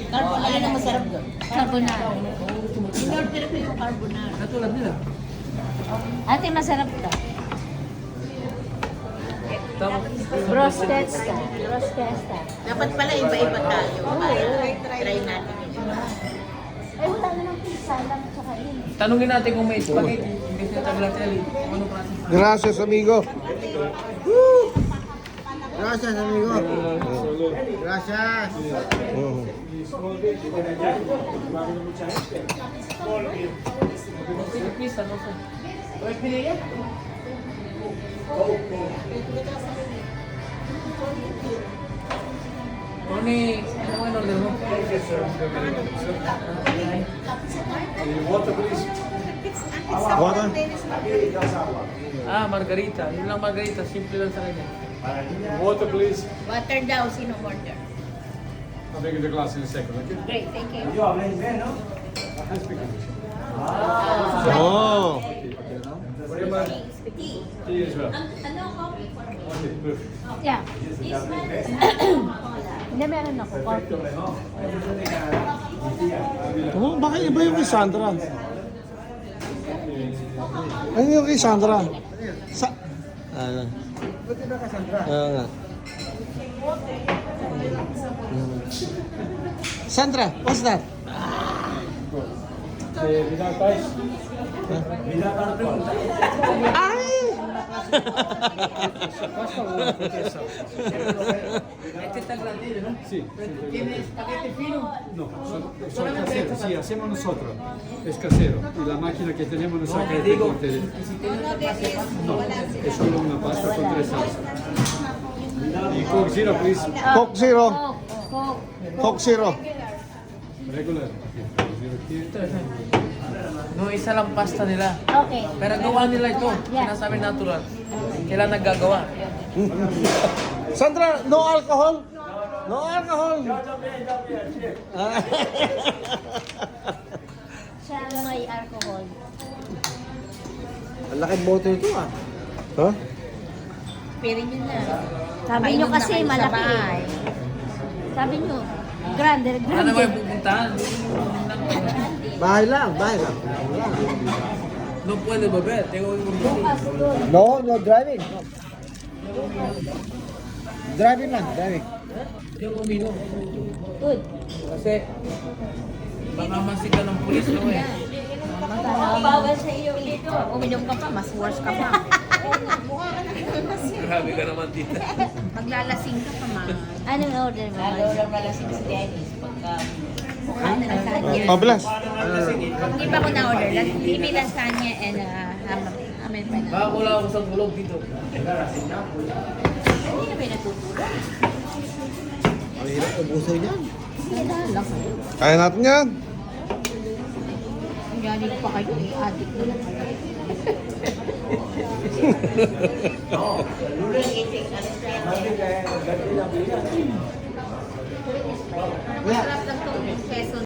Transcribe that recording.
Carbonara na masarap doon. Carbonara. In-order ko yung carbonara. Katulad nila. Ate, masarap to. Tapos, Brostesta. Brostesta. Dapat pala iba-iba tayo. Try natin yun. Eh, wala namang pizza lang at saka yun. tanungin natin kung may spaghetti. Hindi siya taglatelli. Ano klase? Gracias, amigo. Gracias, amigo. Gracias. Pizza, no sé. Tony, ano ang order mo? Water? Ah, margarita. Yun lang margarita. Simple lang sa kanya. Water, please. Water daw, sino order? I'll bring you the glass in a second, okay? Great, thank you. I speak English. Oh. What do you mind? Tea as well. Okay, perfect. Yeah. Hindi, meron ako. Coffee. Oh, bakit iba yung kay Sandra? Ano yung kay Sandra? Sa... Ano? Nga. Sandra, what's that? Without ice. Ay! Sí. No, son caseros. Sí, hacemos nosotros. Es casero. Y la máquina que tenemos nos saca este corte. No, es solo una pasta con 3 salsas. Y Coke Zero, please. Coke Zero. Coke. Coke Zero. Regular. Okay, Coke Zero here. No, isa lang pasta nila. Okay. Pero gawa nila ito. Yeah. Sinasabi natural. Kailan naggagawa? Sandra, no alcohol? No alcohol. Ah. Siya ang may alcohol. Ang laking boto nito ah. Huh? Pirin yun na. Sabi nyo Painom na kasi kayo sa malaki. bahay. Sabi nyo, grande, Ano grande. naman yung pupuntahan? Bahay lang, bahay lang. No puede beber. Tengo que Bukas doon. No, no driving. Driving lang, driving. Hindi ako uminom. Good. Kasi baka masika ng pulis no eh. Bawal sa iyo dito. Uminom ka pa, mas worse ka pa. Grabe ka naman dito. Maglalasing ka pa, ma. Anong order mo? malasing si Dennis pagka mukha na lasagna. Pablas. Hindi pa ko na-order. Give me lasagna and amin pa na. Baka wala ako sa tulog dito. Hindi na ba natutulog? Ang hirap ubusin yan. Hindi lang kayo. Kaya natin yan. Galing pa kayo, addict na lang kayo. Masarap lang ito, peso